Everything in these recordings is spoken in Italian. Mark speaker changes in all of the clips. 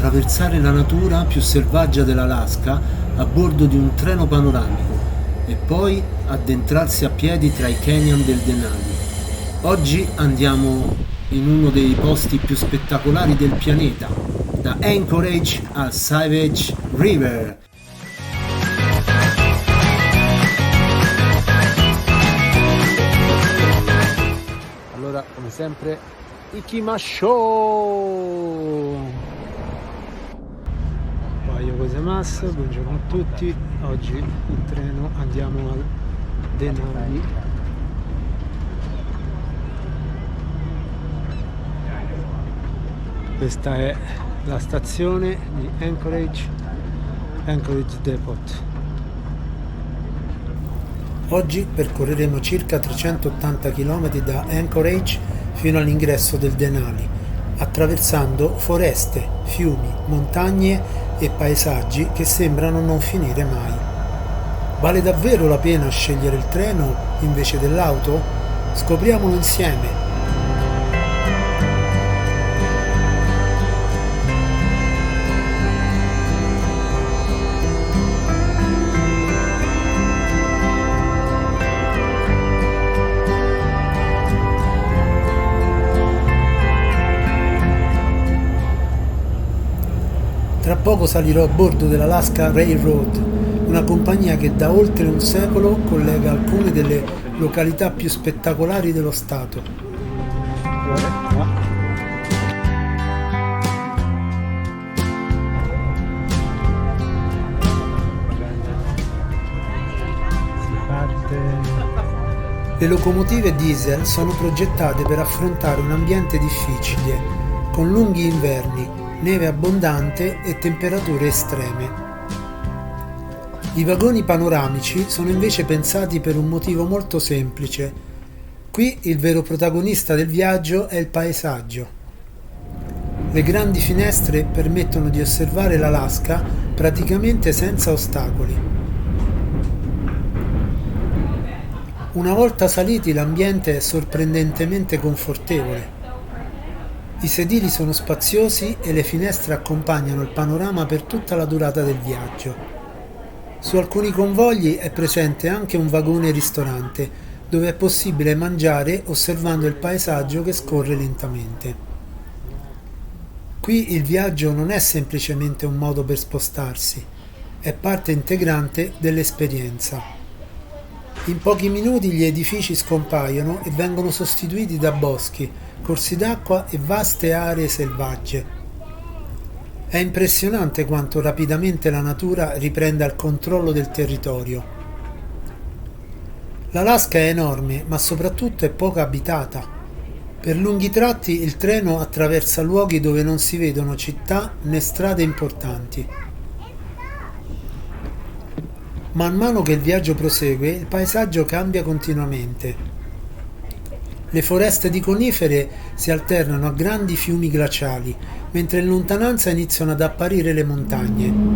Speaker 1: attraversare la natura più selvaggia dell'Alaska a bordo di un treno panoramico e poi addentrarsi a piedi tra i canyon del Denali. Oggi andiamo in uno dei posti più spettacolari del pianeta, da Anchorage al Savage River. Allora, come sempre, Ikimashou! Paio gozaimasu, buongiorno a tutti. Oggi in treno andiamo al Denali. Questa è la stazione di Anchorage Depot. Oggi percorreremo circa 380 km da Anchorage fino all'ingresso del Denali, attraversando foreste, fiumi, montagne e paesaggi che sembrano non finire mai. Vale davvero la pena scegliere il treno invece dell'auto? Scopriamolo insieme! Tra poco salirò a bordo dell'Alaska Railroad, una compagnia che da oltre un secolo collega alcune delle località più spettacolari dello stato. Le locomotive diesel sono progettate per affrontare un ambiente difficile, con lunghi inverni, neve abbondante e temperature estreme. I vagoni panoramici sono invece pensati per un motivo molto semplice. Qui il vero protagonista del viaggio è il paesaggio. Le grandi finestre permettono di osservare l'Alaska praticamente senza ostacoli. Una volta saliti l'ambiente è sorprendentemente confortevole. I sedili sono spaziosi e le finestre accompagnano il panorama per tutta la durata del viaggio. Su alcuni convogli è presente anche un vagone ristorante, dove è possibile mangiare osservando il paesaggio che scorre lentamente. Qui il viaggio non è semplicemente un modo per spostarsi, è parte integrante dell'esperienza. In pochi minuti gli edifici scompaiono e vengono sostituiti da boschi, corsi d'acqua e vaste aree selvagge. È impressionante quanto rapidamente la natura riprenda il controllo del territorio. L'Alaska è enorme, ma soprattutto è poco abitata. Per lunghi tratti il treno attraversa luoghi dove non si vedono città né strade importanti. Man mano che il viaggio prosegue, il paesaggio cambia continuamente. Le foreste di conifere si alternano a grandi fiumi glaciali, mentre in lontananza iniziano ad apparire le montagne.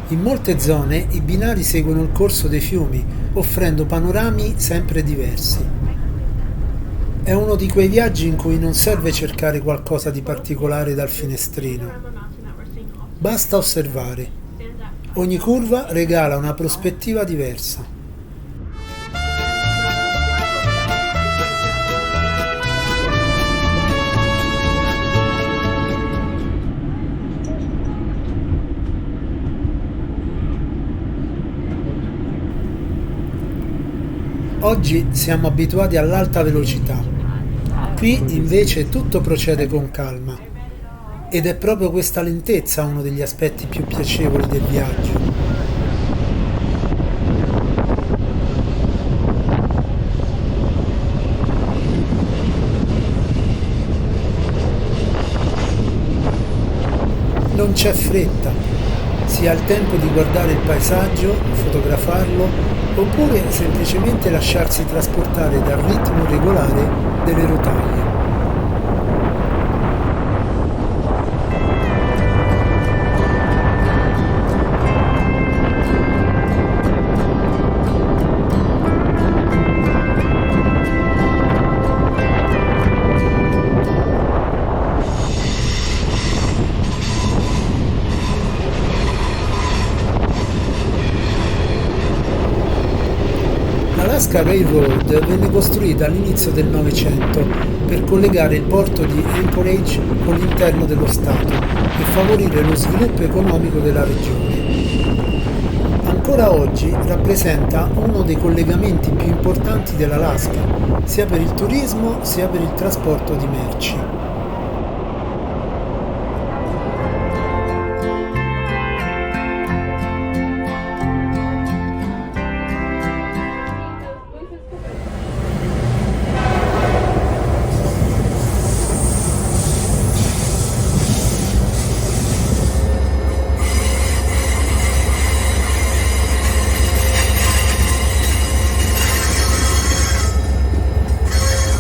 Speaker 1: In molte zone i binari seguono il corso dei fiumi, offrendo panorami sempre diversi. È uno di quei viaggi in cui non serve cercare qualcosa di particolare dal finestrino. Basta osservare. Ogni curva regala una prospettiva diversa. Oggi siamo abituati all'alta velocità. Qui invece tutto procede con calma. Ed è proprio questa lentezza uno degli aspetti più piacevoli del viaggio. Non c'è fretta, si ha il tempo di guardare il paesaggio, fotografarlo, oppure semplicemente lasciarsi trasportare dal ritmo regolare delle rotaie. L'Alaska Railroad venne costruita all'inizio del Novecento per collegare il porto di Anchorage con l'interno dello Stato e favorire lo sviluppo economico della regione. Ancora oggi rappresenta uno dei collegamenti più importanti dell'Alaska, sia per il turismo sia per il trasporto di merci.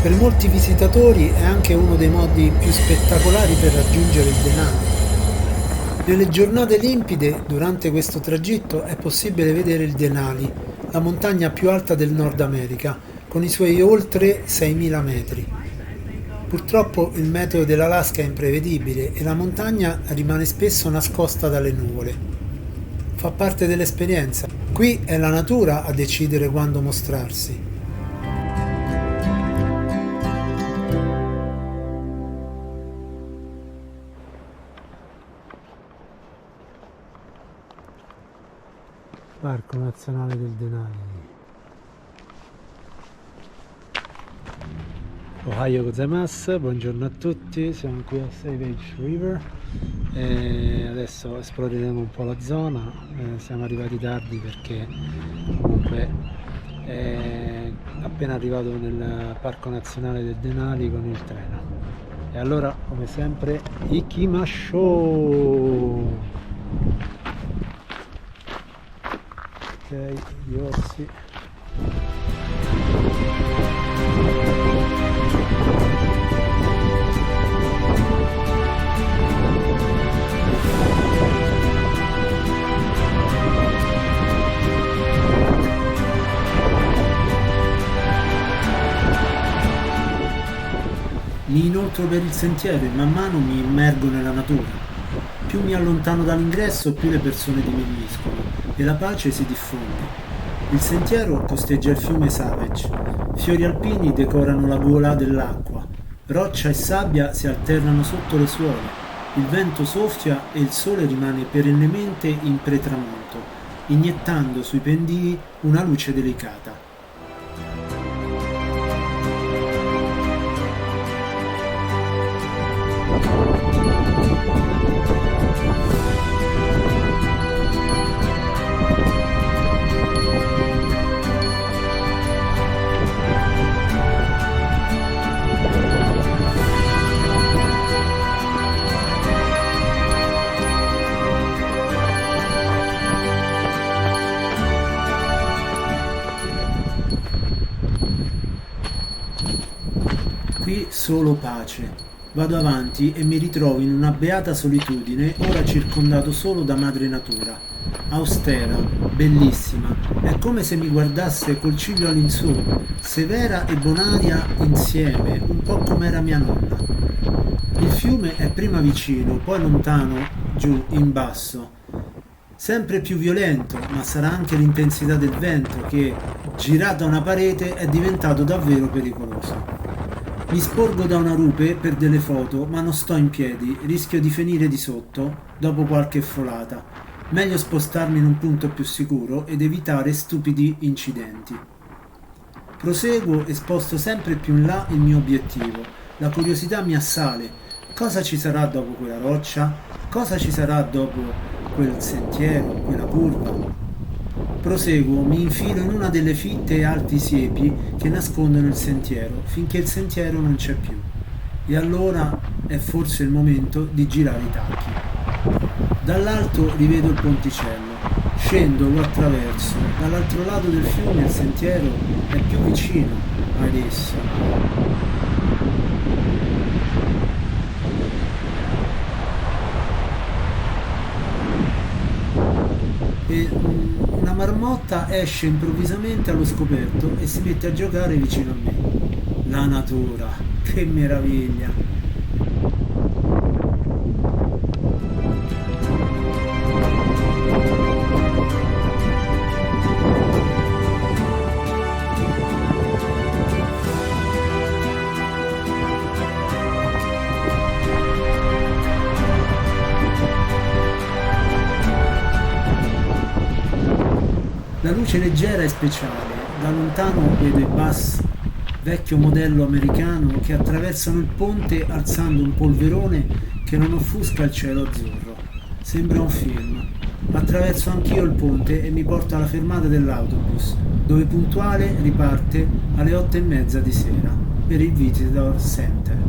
Speaker 1: Per molti visitatori è anche uno dei modi più spettacolari per raggiungere il Denali. Nelle giornate limpide, durante questo tragitto, è possibile vedere il Denali, la montagna più alta del Nord America, con i suoi oltre 6.000 metri. Purtroppo il meteo dell'Alaska è imprevedibile e la montagna rimane spesso nascosta dalle nuvole. Fa parte dell'esperienza. Qui è la natura a decidere quando mostrarsi. Parco Nazionale del Denali. Ohio gozaimasu, buongiorno a tutti, siamo qui a Savage River e adesso esploreremo un po' la zona. Siamo arrivati tardi perché comunque è appena arrivato nel Parco Nazionale del Denali con il treno. E allora, come sempre, Ikimasho! Ok, gli orsi. Mi inoltro per il sentiero e man mano mi immergo nella natura. Più mi allontano dall'ingresso, più le persone diminuiscono e la pace si diffonde. Il sentiero costeggia il fiume Savage. Fiori alpini decorano la gola dell'acqua. Roccia e sabbia si alternano sotto le suole. Il vento soffia e il sole rimane perennemente in pretramonto, iniettando sui pendii una luce delicata. Qui solo pace. Vado avanti e mi ritrovo in una beata solitudine, ora circondato solo da madre natura. Austera, bellissima, è come se mi guardasse col ciglio all'insù, severa e bonaria insieme, un po' come era mia nonna. Il fiume è prima vicino, poi lontano, giù, in basso. Sempre più violento, ma sarà anche l'intensità del vento che, girato a una parete, è diventato davvero pericoloso. Mi sporgo da una rupe per delle foto, ma non sto in piedi, rischio di finire di sotto dopo qualche folata. Meglio spostarmi in un punto più sicuro ed evitare stupidi incidenti. Proseguo e sposto sempre più in là il mio obiettivo. La curiosità mi assale. Cosa ci sarà dopo quella roccia? Cosa ci sarà dopo quel sentiero, quella curva? Proseguo, mi infilo in una delle fitte e alti siepi che nascondono il sentiero, finché il sentiero non c'è più. E allora è forse il momento di girare i tacchi. Dall'alto rivedo il ponticello, scendo, lo attraverso. Dall'altro lato del fiume il sentiero è più vicino ad esso. E una marmotta esce improvvisamente allo scoperto e si mette a giocare vicino a me. La natura, che meraviglia! La luce leggera e speciale, da lontano vedo i bus, vecchio modello americano, che attraversano il ponte alzando un polverone che non offusca il cielo azzurro. Sembra un film. Attraverso anch'io il ponte e mi porto alla fermata dell'autobus, dove puntuale riparte alle 8:30 di sera per il Visitor Center.